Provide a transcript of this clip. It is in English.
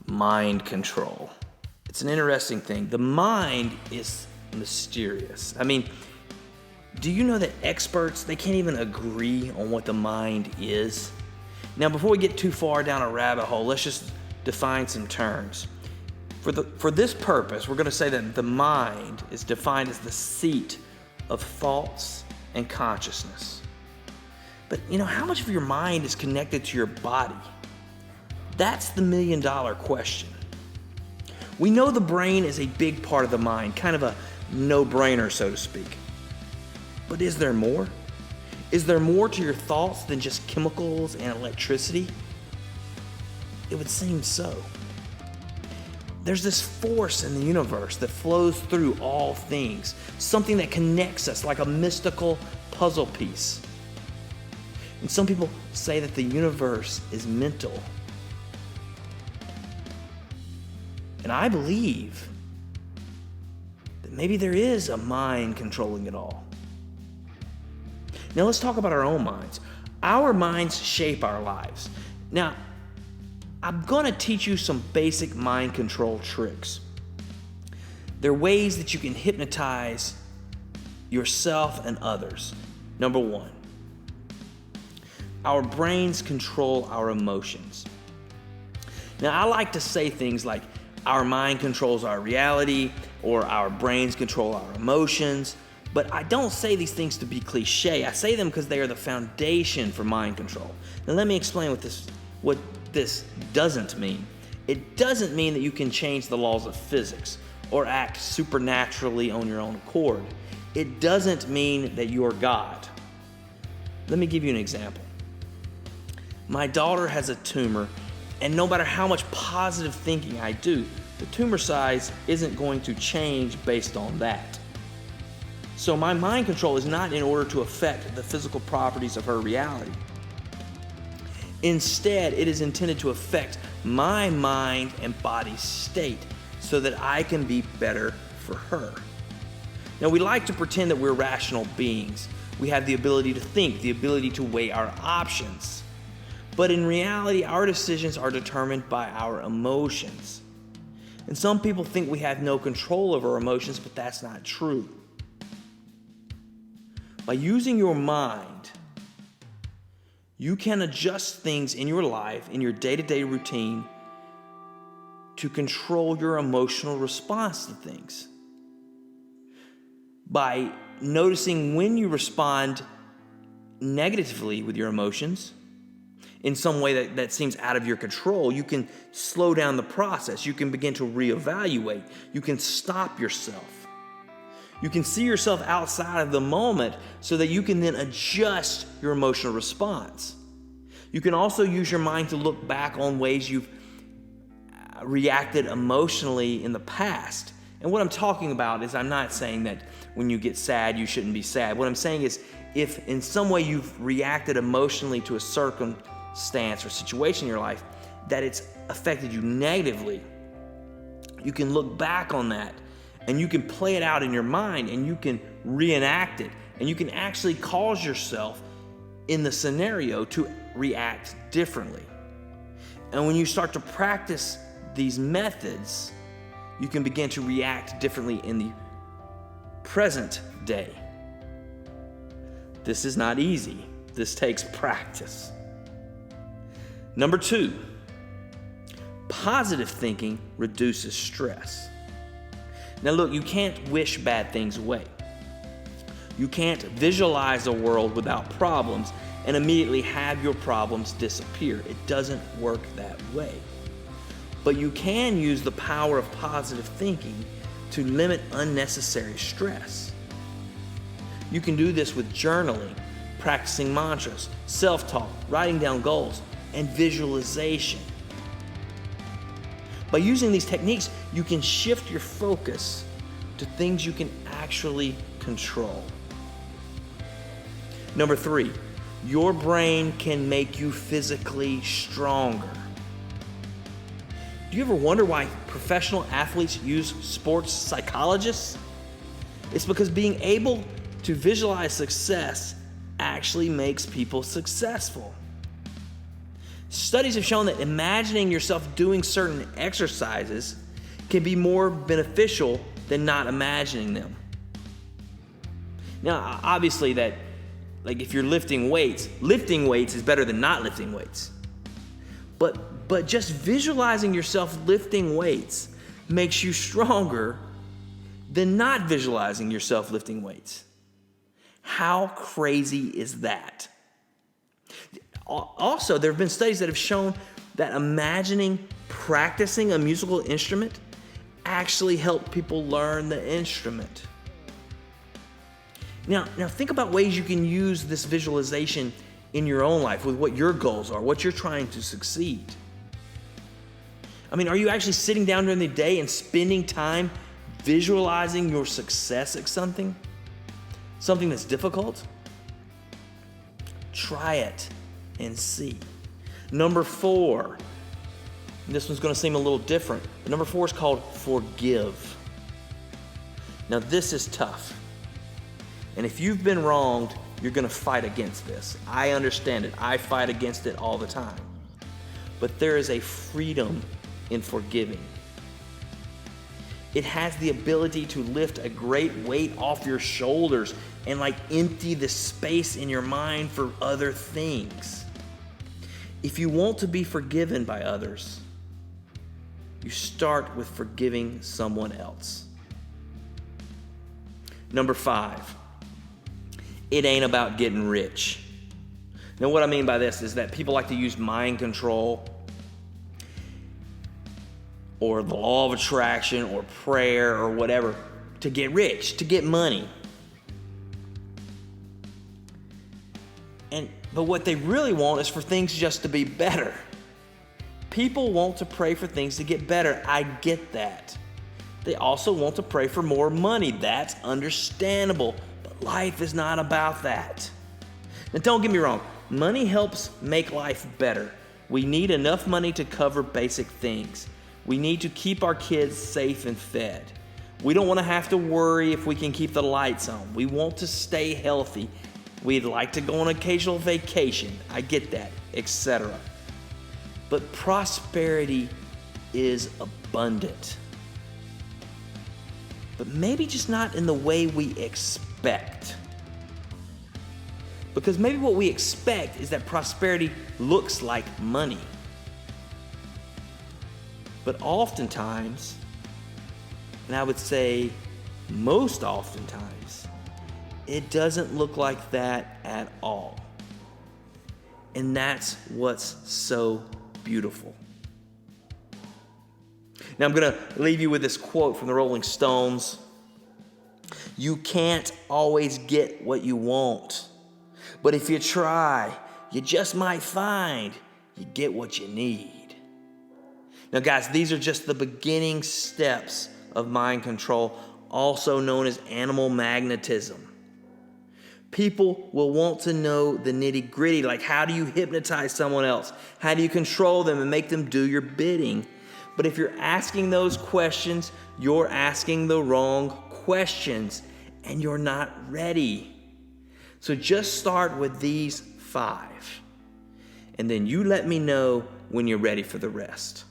mind control. It's an interesting thing. The mind is mysterious. I mean, do you know that experts, they can't even agree on what the mind is? Now, before we get too far down a rabbit hole, let's just define some terms. For this purpose, we're going to say that the mind is defined as the seat of thoughts and consciousness. But how much of your mind is connected to your body? That's the million-dollar question. We know the brain is a big part of the mind, kind of a no-brainer, so to speak. But is there more? Is there more to your thoughts than just chemicals and electricity? It would seem so. There's this force in the universe that flows through all things, something that connects us like a mystical puzzle piece. And some people say that the universe is mental. And I believe that maybe there is a mind controlling it all. Now let's talk about our own minds. Our minds shape our lives. Now, I'm going to teach you some basic mind control tricks. There are ways that you can hypnotize yourself and others. Number one, our brains control our emotions. Now, I like to say things like our mind controls our reality or our brains control our emotions, but I don't say these things to be cliche. I say them because they are the foundation for mind control. Now, let me explain what this doesn't mean. It doesn't mean that you can change the laws of physics or act supernaturally on your own accord. It doesn't mean that you're God. Let me give you an example. My daughter has a tumor, and no matter how much positive thinking I do, the tumor size isn't going to change based on that. So my mind control is not in order to affect the physical properties of her reality. Instead, it is intended to affect my mind and body state so that I can be better for her. Now, we like to pretend that we're rational beings. We have the ability to think, the ability to weigh our options. But in reality, our decisions are determined by our emotions. And some people think we have no control over our emotions, but that's not true. By using your mind, you can adjust things in your life, in your day-to-day routine, to control your emotional response to things. By noticing when you respond negatively with your emotions, in some way that seems out of your control, you can slow down the process. You can begin to reevaluate. You can stop yourself. You can see yourself outside of the moment so that you can then adjust your emotional response. You can also use your mind to look back on ways you've reacted emotionally in the past. And what I'm talking about is, I'm not saying that when you get sad, you shouldn't be sad. What I'm saying is, if in some way you've reacted emotionally to a circumstance or situation in your life that it's affected you negatively, you can look back on that and you can play it out in your mind and you can reenact it, and you can actually cause yourself in the scenario to react differently. And when you start to practice these methods, you can begin to react differently in the present day. This is not easy. This takes practice. Number 2, positive thinking reduces stress. Now look, you can't wish bad things away. You can't visualize a world without problems and immediately have your problems disappear. It doesn't work that way. But you can use the power of positive thinking to limit unnecessary stress. You can do this with journaling, practicing mantras, self-talk, writing down goals, and visualization. By using these techniques, you can shift your focus to things you can actually control. Number 3, your brain can make you physically stronger. Do you ever wonder why professional athletes use sports psychologists? It's because being able to visualize success actually makes people successful. Studies have shown that imagining yourself doing certain exercises can be more beneficial than not imagining them. Now, obviously like if you're lifting weights is better than not lifting weights. But just visualizing yourself lifting weights makes you stronger than not visualizing yourself lifting weights. How crazy is that? Also, there have been studies that have shown that imagining practicing a musical instrument actually help people learn the instrument. Now think about ways you can use this visualization in your own life with what your goals are, what you're trying to succeed. I mean, are you actually sitting down during the day and spending time visualizing your success at something that's difficult? Try it and see. Number 4, this one's going to seem a little different, but number 4 is called forgive. Now this is tough. And if you've been wronged, you're going to fight against this. I understand it. I fight against it all the time. But there is a freedom in forgiving. It has the ability to lift a great weight off your shoulders and like empty the space in your mind for other things. If you want to be forgiven by others, you start with forgiving someone else. Number 5, it ain't about getting rich. Now, what I mean by this is that people like to use mind control or the law of attraction or prayer or whatever to get rich, to get money. But what they really want is for things just to be better. People want to pray for things to get better. I get that. They also want to pray for more money. That's understandable. But life is not about that. Now, don't get me wrong. Money helps make life better. We need enough money to cover basic things. We need to keep our kids safe and fed. We don't want to have to worry if we can keep the lights on. We want to stay healthy. We'd like to go on an occasional vacation. I get that, etc. But prosperity is abundant. But maybe just not in the way we expect. Because maybe what we expect is that prosperity looks like money. But oftentimes, and I would say most oftentimes, it doesn't look like that at all. And that's what's so beautiful. Now I'm going to leave you with this quote from the Rolling Stones. You can't always get what you want, but if you try, you just might find you get what you need. Now guys, these are just the beginning steps of mind control, also known as animal magnetism. People will want to know the nitty-gritty, like how do you hypnotize someone else? How do you control them and make them do your bidding? But if you're asking those questions, you're asking the wrong questions and you're not ready. So just start with these 5, and then you let me know when you're ready for the rest.